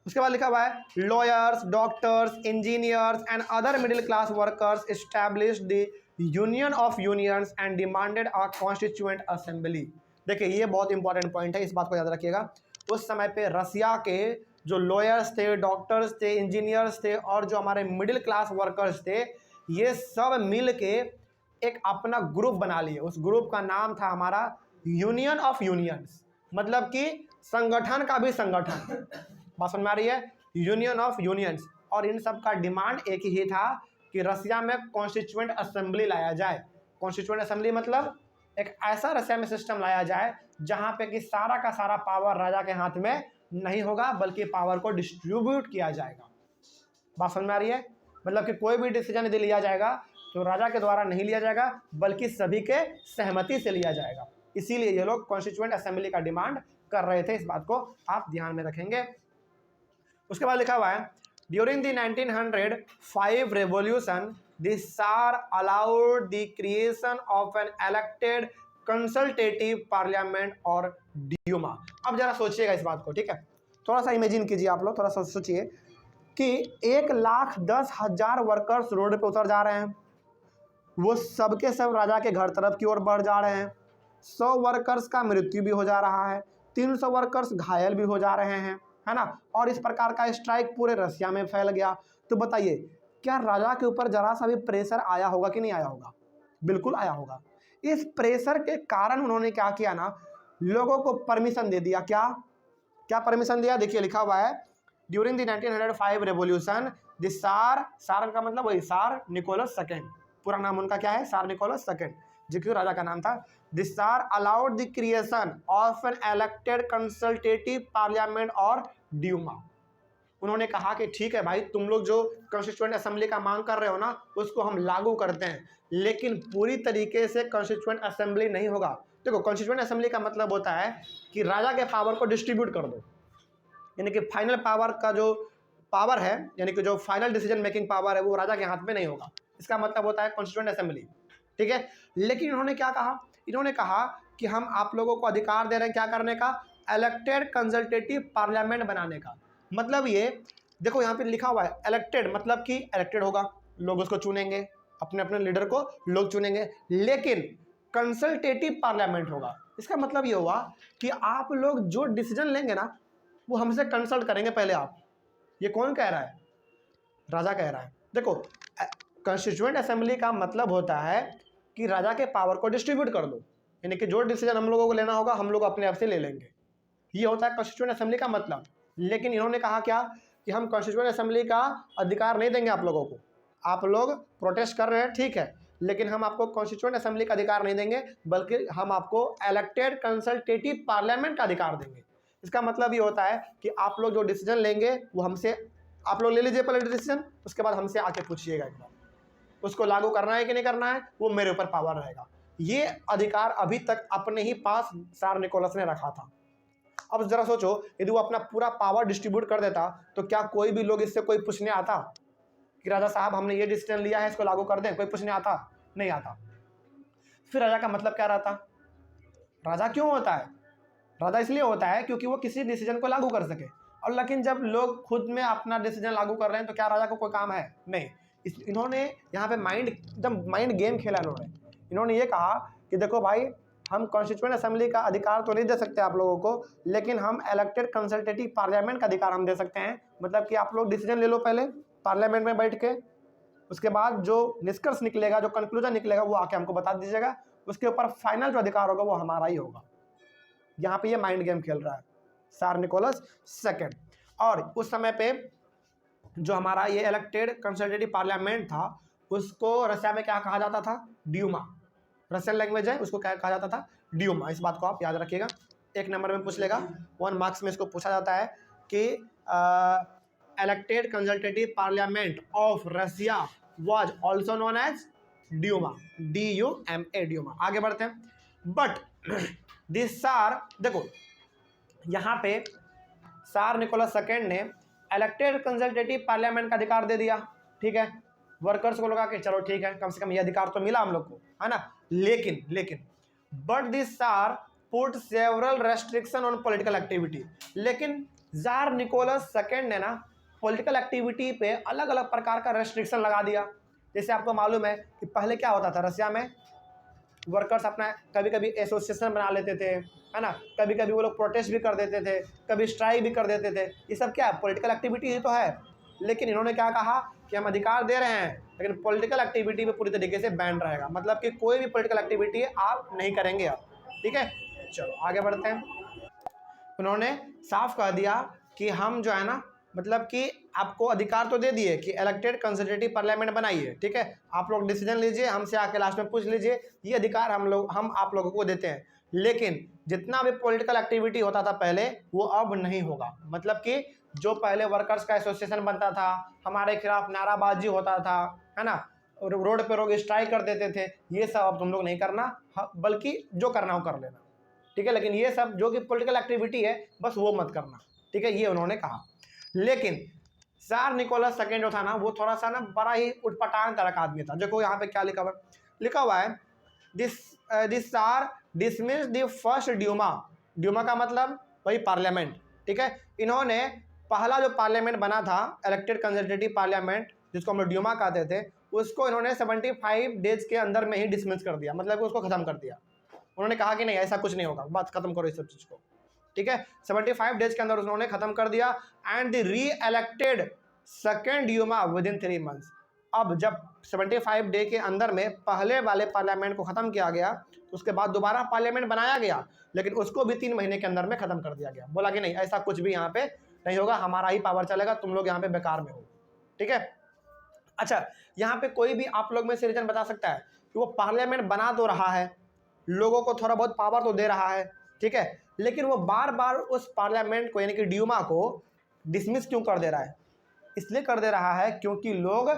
उसके बाद लिखा हुआ है lawyers, doctors, engineers and other middle class workers established the union of unions and demanded a constituent assembly. देखिए ये बहुत इंपॉर्टेंट पॉइंट है, इस बात को याद रखिएगा। उस समय पे रसिया के जो लॉयर्स थे, डॉक्टर्स थे, इंजीनियर्स थे और जो हमारे मिडिल क्लास वर्कर्स थे, ये सब मिल के एक अपना ग्रुप बना लिए। उस ग्रुप का नाम था हमारा यूनियन ऑफ यूनियंस, मतलब कि संगठन का भी संगठन। बात समझ में आ रही है? Union of unions. और इन सब का डिमांड एक ही था कि रसिया में कॉन्स्टिट्यूएंट असेंबली लाया जाए। कॉन्स्टिट्यूएंट असेंबली मतलब एक ऐसा रसिया में सिस्टम लाया जाए जहां पे कि सारा का सारा पावर राजा के हाथ में नहीं होगा, बल्कि पावर को डिस्ट्रीब्यूट किया जाएगा। बात समझ में आ रही है? मतलब कि कोई भी डिसीजन यदि लिया जाएगा तो राजा के द्वारा नहीं लिया जाएगा बल्कि सभी के सहमति से लिया जाएगा। इसीलिए ये लोग कॉन्स्टिट्यूएंट असेंबली का डिमांड कर रहे थे। इस बात को आप ध्यान में रखेंगे। उसके बाद लिखा हुआ है ड्यूरिंग द 1905 रेवोल्यूशन द सार allowed the creation of an elected consultative parliament और ड्यूमा। अब जरा सोचिएगा इस बात को, ठीक है, थोड़ा सा इमेजिन कीजिए आप लोग, थोड़ा सा सोचिए कि 1,10,000 वर्कर्स रोड पे उतर जा रहे हैं, वो सबके सब राजा के घर तरफ की ओर बढ़ जा रहे हैं। 100 वर्कर्स का मृत्यु भी हो जा रहा है, 300 वर्कर्स घायल भी हो जा रहे हैं, है ना, और इस प्रकार का स्ट्राइक पूरे रशिया में फैल गया। तो बताइए क्या राजा के ऊपर जरा सा भी प्रेशर आया होगा कि नहीं आया होगा? बिल्कुल आया होगा। इस प्रेशर के कारण उन्होंने क्या किया ना, लोगों को परमिशन दे दिया। क्या परमिशन दिया? देखिए लिखा हुआ है ड्यूरिंग द 1905 रेवोल्यूशन द सार का मतलब वही सार निकोलस सेकेंड, पूरा नाम उनका क्या है? सार निकोलस सेकेंड, जो कि राजा का नाम था। द सार allowed the creation of an elected consultative parliament और ड्यूमा। उन्होंने कहा कि ठीक है भाई, तुम लोग जो कॉन्स्टिट्यूएंट असेंबली का मांग कर रहे हो ना, उसको हम लागू करते हैं, लेकिन पूरी तरीके से कॉन्स्टिट्यूएंट असेंबली नहीं होगा। देखो कॉन्स्टिट्यूएंट असेंबली का मतलब होता है कि राजा के पावर को डिस्ट्रीब्यूट कर दो, यानी कि फाइनल पावर का जो पावर है, यानी कि जो फाइनल डिसीजन मेकिंग पावर है वो राजा के हाथ में नहीं होगा। इसका मतलब होता है कॉन्स्टिट्यूएंट असेंबली, ठीक है। लेकिन इन्होंने क्या कहा? इन्होंने कहा कि हम आप लोगों को अधिकार दे रहे हैं क्या करने का? इलेक्टेड कंसल्टेटिव पार्लियामेंट बनाने का। मतलब ये देखो यहाँ पे लिखा हुआ है इलेक्टेड, मतलब कि इलेक्टेड होगा, लोग उसको चुनेंगे, अपने अपने लीडर को लोग चुनेंगे, लेकिन कंसल्टेटिव पार्लियामेंट होगा। इसका मतलब ये हुआ कि आप लोग जो डिसीजन लेंगे ना वो हमसे कंसल्ट करेंगे पहले आप। ये कौन कह रहा है? राजा कह रहा है। देखो कॉन्स्टिट्यूएंट असेंबली का मतलब होता है कि राजा के पावर को डिस्ट्रीब्यूट कर दो, यानी कि जो डिसीजन हम लोगों को लेना होगा हम लोग अपने आप से ले लेंगे। ये होता है कॉन्स्टिट्यूएंट असेंबली का मतलब। लेकिन इन्होंने कहा क्या कि हम कॉन्स्टिट्यूएंट असेंबली का अधिकार नहीं देंगे आप लोगों को। आप लोग प्रोटेस्ट कर रहे हैं, ठीक है, लेकिन हम आपको कॉन्स्टिट्यूएंट असेंबली का अधिकार नहीं देंगे, बल्कि हम आपको इलेक्टेड कंसल्टेटिव पार्लियामेंट का अधिकार देंगे। इसका मतलब ये होता है कि आप लोग जो डिसीजन लेंगे वो हमसे, आप लोग ले लीजिए पहले डिसीजन, उसके बाद हमसे आके पूछिएगा एक बार, उसको लागू करना है कि नहीं करना है, वो मेरे ऊपर पावर रहेगा। ये अधिकार अभी तक अपने ही पास सार निकोलस ने रखा था। अब जरा सोचो यदि वो अपना पूरा पावर डिस्ट्रीब्यूट कर देता तो क्या कोई भी लोग इससे कोई पूछने आता कि राजा साहब हमने ये डिसीजन लिया है इसको लागू कर दें? कोई पूछने आता? नहीं आता। फिर राजा का मतलब क्या रहता? राजा क्यों होता है? राजा इसलिए होता है क्योंकि वो किसी डिसीजन को लागू कर सके। और लेकिन जब लोग खुद में अपना डिसीजन लागू कर रहे हैं तो क्या राजा को कोई काम है? नहीं। इन्होंने यहाँ पे एकदम माइंड गेम खेला। इन्होंने ये कहा कि देखो भाई, हम कॉन्स्टिट्यूएंट असेंबली का अधिकार तो नहीं दे सकते आप लोगों को, लेकिन हम इलेक्टेड कंसल्टेटिव पार्लियामेंट का अधिकार हम दे सकते हैं। मतलब कि आप लोग डिसीजन ले लो पहले पार्लियामेंट में बैठ के, उसके बाद जो निष्कर्ष निकलेगा, जो कंक्लूजन निकलेगा वो आके हमको बता दीजिएगा, उसके ऊपर फाइनल जो अधिकार होगा वो हमारा ही होगा। यहाँ पे ये माइंड गेम खेल रहा है सार निकोलस सेकेंड। और उस समय पे जो हमारा ये इलेक्टेड कंसल्टेटिव पार्लियामेंट था उसको रशिया में क्या कहा जाता था? ड्यूमा। रशियन लैंग्वेज है, उसको क्या कहा जाता था? ड्यूमा। इस बात को आप याद रखिएगा, एक नंबर में पूछ लेगा, 1 मार्क्स में इसको पूछा जाता है कि elected consultative parliament of Russia was also known as Duma, DUMA, Duma. आगे बढ़ते हैं। बट दिस सार, देखो यहाँ पे सार निकोलस सेकेंड ने इलेक्टेड कंसल्टेटिव पार्लियामेंट का अधिकार दे दिया, ठीक है, वर्कर्स को लगा कि चलो ठीक है, कम से कम ये अधिकार तो मिला हम लोग को, है ना। लेकिन बट दिस सार put several restriction on political activity. लेकिन जार निकोलस सेकेंड ने ना पॉलिटिकल एक्टिविटी पे अलग अलग प्रकार का रेस्ट्रिक्शन लगा दिया। जैसे आपको मालूम है कि पहले क्या होता था, रशिया में वर्कर्स अपना कभी कभी एसोसिएशन बना लेते थे, है ना, कभी कभी वो लोग प्रोटेस्ट भी कर देते थे, कभी स्ट्राइक भी कर देते थे। ये सब क्या है? पॉलिटिकल एक्टिविटी ही तो है। लेकिन इन्होंने क्या कहा कि हम अधिकार दे रहे हैं लेकिन पॉलिटिकल एक्टिविटी पे पूरी तरीके से बैन रहेगा, मतलब कि कोई भी पॉलिटिकल एक्टिविटी आप नहीं करेंगे आप, ठीक है। चलो आगे बढ़ते हैं। उन्होंने साफ कह दिया कि हम जो है ना, मतलब कि आपको अधिकार तो दे दिए कि इलेक्टेड कंसल्टेटिव पार्लियामेंट बनाइए, ठीक है, आप लोग डिसीजन लीजिए, हमसे आके लास्ट में पूछ लीजिए, ये अधिकार हम आप लोगों को देते हैं। लेकिन जितना भी पॉलिटिकल एक्टिविटी होता था पहले वो अब नहीं होगा। मतलब कि जो पहले वर्कर्स का एसोसिएशन बनता था, हमारे खिलाफ नाराबाजी होता था, है ना, रोड पे लोग स्ट्राइक कर देते थे, ये सब अब तुम लोग नहीं करना, बल्कि जो करना हो कर लेना, ठीक है। लेकिन ये सब जो कि पॉलिटिकल एक्टिविटी है बस वो मत करना, ठीक है, ये उन्होंने कहा। लेकिन जार निकोलस सेकेंड जो था ना, वो थोड़ा सा ना बड़ा ही उटपटांग तरह का आदमी था। देखो यहाँ पे क्या लिखा हुआ है, this tsar dismissed the first Duma. Duma का मतलब वही पार्लियामेंट, ठीक है। इन्होंने पहला जो पार्लियामेंट बना था, इलेक्टेड कंसल्टेटिव पार्लियामेंट, जिसको हम लोग ड्यूमा कहते थे, उसको इन्होंने 75 डेज के अंदर में ही डिसमिस कर दिया, मतलब उसको खत्म कर दिया। उन्होंने कहा कि नहीं ऐसा कुछ नहीं होगा, बात खत्म करो इस सब चीज को, ठीक है। 75 डेज के अंदर उन्होंने खत्म कर दिया। And the reelected second Duma within 3 months. अब जब 75 डे के अंदर में पहले वाले पार्लियामेंट को खत्म किया गया, तो उसके बाद दोबारा पार्लियामेंट बनाया गया, लेकिन उसको भी 3 महीने के अंदर में खत्म कर दिया गया। बोला कि नहीं ऐसा कुछ भी यहाँ पे नहीं होगा, हमारा ही पावर चलेगा, तुम लोग यहाँ पे बेकार में हो, ठीक है। अच्छा, यहाँ पे कोई भी आप लोग में से रीजन बता सकता है कि वो पार्लियामेंट बना तो रहा है, लोगों को थोड़ा बहुत पावर तो दे रहा है, ठीक है, लेकिन वो बार बार उस पार्लियामेंट को यानी कि ड्यूमा को डिसमिस क्यों कर दे रहा है? इसलिए कर दे रहा है क्योंकि लोग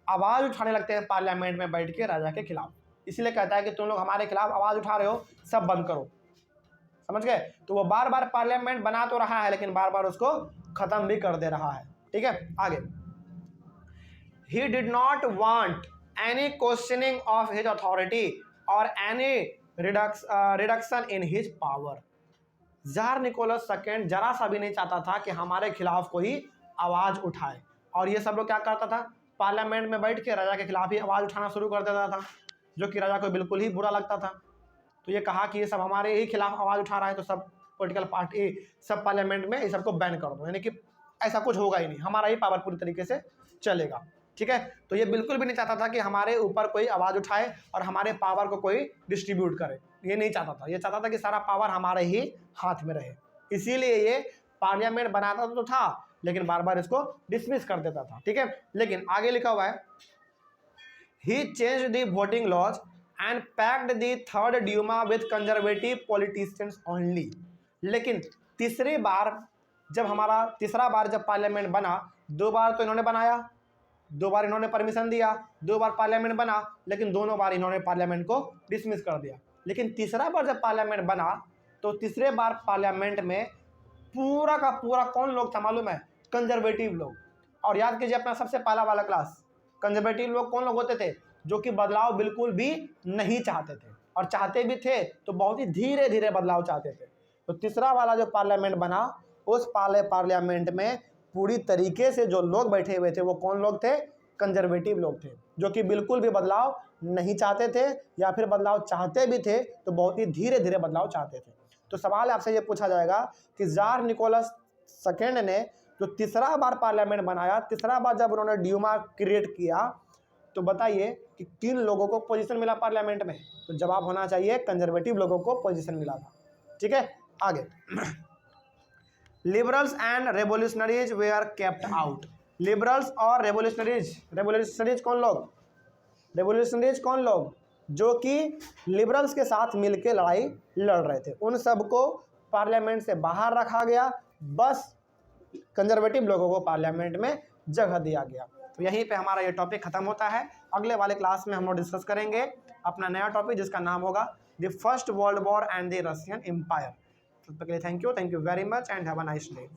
आवाज़ उठाने लगते हैं पार्लियामेंट में बैठ के राजा के खिलाफ। इसलिए कहता है कि तुम लोग हमारे खिलाफ आवाज़ उठा रहे हो, सब बंद करो, समझ गए। तो वो बार बार पार्लियामेंट बना तो रहा है, लेकिन बार बार उसको खत्म भी कर दे रहा है, ठीक है। आगे, he did not want any questioning of his authority or any reduction in his power। Tsar Nicholas second जरा सा भी नहीं चाहता था कि हमारे खिलाफ कोई आवाज उठाए, और ये सब लोग क्या करता था, पार्लियामेंट में बैठ के राजा के खिलाफ ही आवाज उठाना शुरू कर देता था, जो कि राजा को बिल्कुल ही बुरा लगता था। तो ये कहा कि ये सब हमारे ही खिलाफ आवाज उठा रहा है, तो सब पॉलिटिकल पार्टी सब पार्लियामेंट में इस सबको बैन कर दो, यानी कि ऐसा कुछ होगा ही नहीं, हमारा ही पावर पूरी तरीके से चलेगा, ठीक है। तो ये बिल्कुल भी नहीं चाहता था कि हमारे ऊपर कोई आवाज़ उठाए और हमारे पावर को कोई डिस्ट्रीब्यूट करे, ये नहीं चाहता था। ये चाहता था कि सारा पावर हमारे ही हाथ में रहे, इसीलिए ये पार्लियामेंट बनाता तो था, लेकिन बार बार इसको डिसमिस कर देता था, ठीक है। लेकिन आगे लिखा हुआ है, he change the voting laws and packed the third Duma with conservative politicians only. लेकिन तीसरा बार जब पार्लियामेंट बना, 2 बार तो इन्होंने बनाया, 2 बार इन्होंने परमिशन दिया, 2 बार पार्लियामेंट बना, लेकिन दोनों बार इन्होंने पार्लियामेंट को डिसमिस कर दिया। लेकिन तीसरा बार जब पार्लियामेंट बना, तो तीसरे बार पार्लियामेंट में पूरा का पूरा कौन लोग था मालूम है? कंजर्वेटिव लोग। और याद कीजिए अपना सबसे पहला वाला क्लास, कंजर्वेटिव लोग कौन लोग होते थे? जो कि बदलाव बिल्कुल भी नहीं चाहते थे, और चाहते भी थे तो बहुत ही धीरे धीरे बदलाव चाहते थे। तो तीसरा वाला जो पार्लियामेंट बना, उस पार्लियामेंट में पूरी तरीके से जो लोग बैठे हुए थे वो कौन लोग थे? कंजर्वेटिव लोग थे, जो कि बिल्कुल भी बदलाव नहीं चाहते थे, या फिर बदलाव चाहते भी थे तो बहुत ही धीरे धीरे बदलाव चाहते थे। तो सवाल आपसे ये पूछा जाएगा कि जार निकोलस सेकेंड ने जो तीसरा बार पार्लियामेंट बनाया, तीसरा बार जब उन्होंने ड्यूमा क्रिएट किया, तो बताइए कि किन लोगों को पोजीशन मिला पार्लियामेंट में? तो जवाब होना चाहिए कंजर्वेटिव लोगों को पोजीशन मिला था, ठीक है। आगे, liberals and revolutionaries were kept out. Liberals और रेवोल्यूशनरीज कौन लोग? रेवोल्यूशनरीज कौन लोग? जो कि लिबरल्स के साथ मिलकर लड़ाई लड़ रहे थे, उन सबको पार्लियामेंट से बाहर रखा गया, बस कंजर्वेटिव लोगों को पार्लियामेंट में जगह दिया गया। तो यहीं पे हमारा ये टॉपिक खत्म होता है। अगले वाले क्लास में हम लोग डिस्कस करेंगे अपना नया टॉपिक, जिसका नाम होगा the First World War and the Russian Empire. तब तक के लिए thank you very much and have a nice day.